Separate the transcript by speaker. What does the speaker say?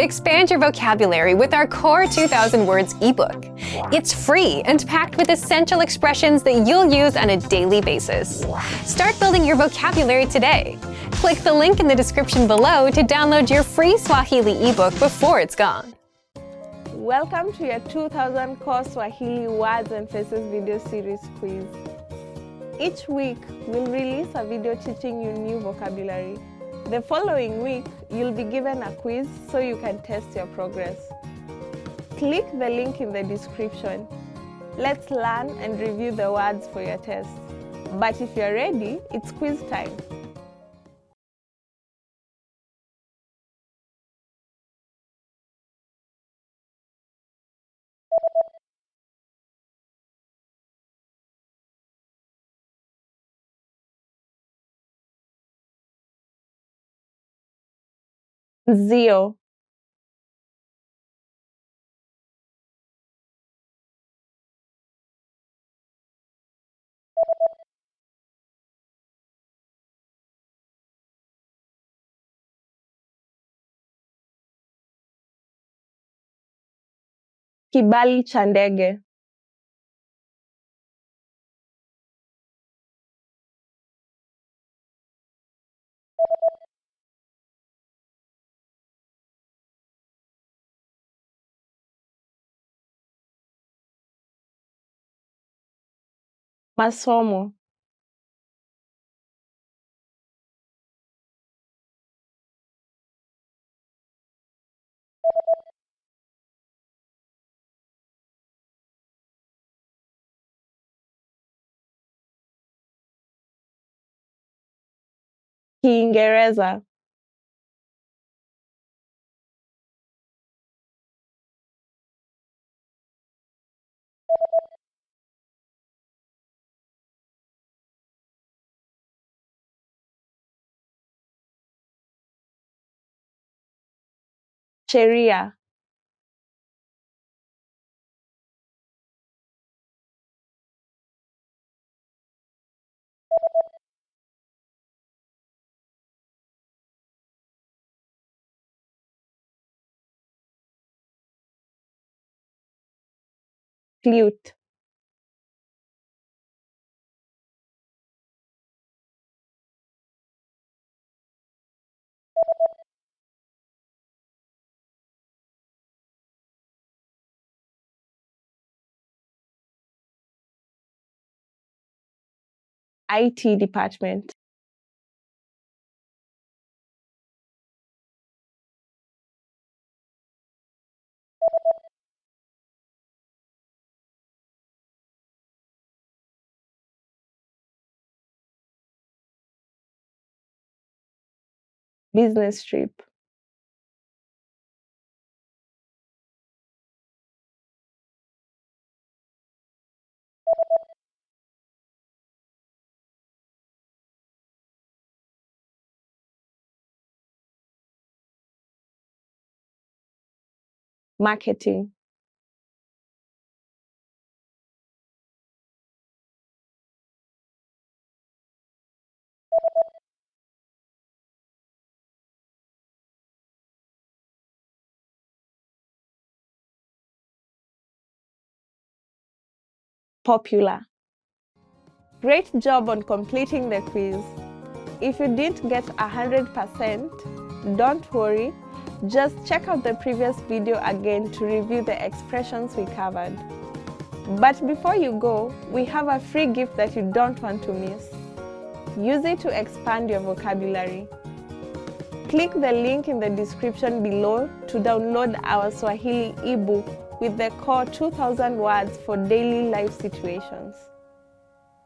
Speaker 1: Expand your vocabulary with our Core 2000 Words ebook. It's free and packed with essential expressions that you'll use on a daily basis. Start building your vocabulary today. Click the link in the description below to download your free Swahili ebook before it's gone.
Speaker 2: Welcome to your 2000 Core Swahili Words and Phrases video series quiz. Each week, we'll release a video teaching you new vocabulary. The following week, you'll be given a quiz so you can test your progress. Click the link in the description. Let's learn and review the words for your test. But if you're ready, it's quiz time. Zio. Kibali cha ndege. Masomo. Kiingereza. Sheria. Flute. IT department. Business trip. Marketing. Popular. Great job on completing the quiz. If you didn't get 100%, don't worry. Just check out the previous video again to review the expressions we covered. But before you go, we have a free gift that you don't want to miss. Use it to expand your vocabulary. Click the link in the description below to download our Swahili ebook with the Core 2000 Words for daily life situations.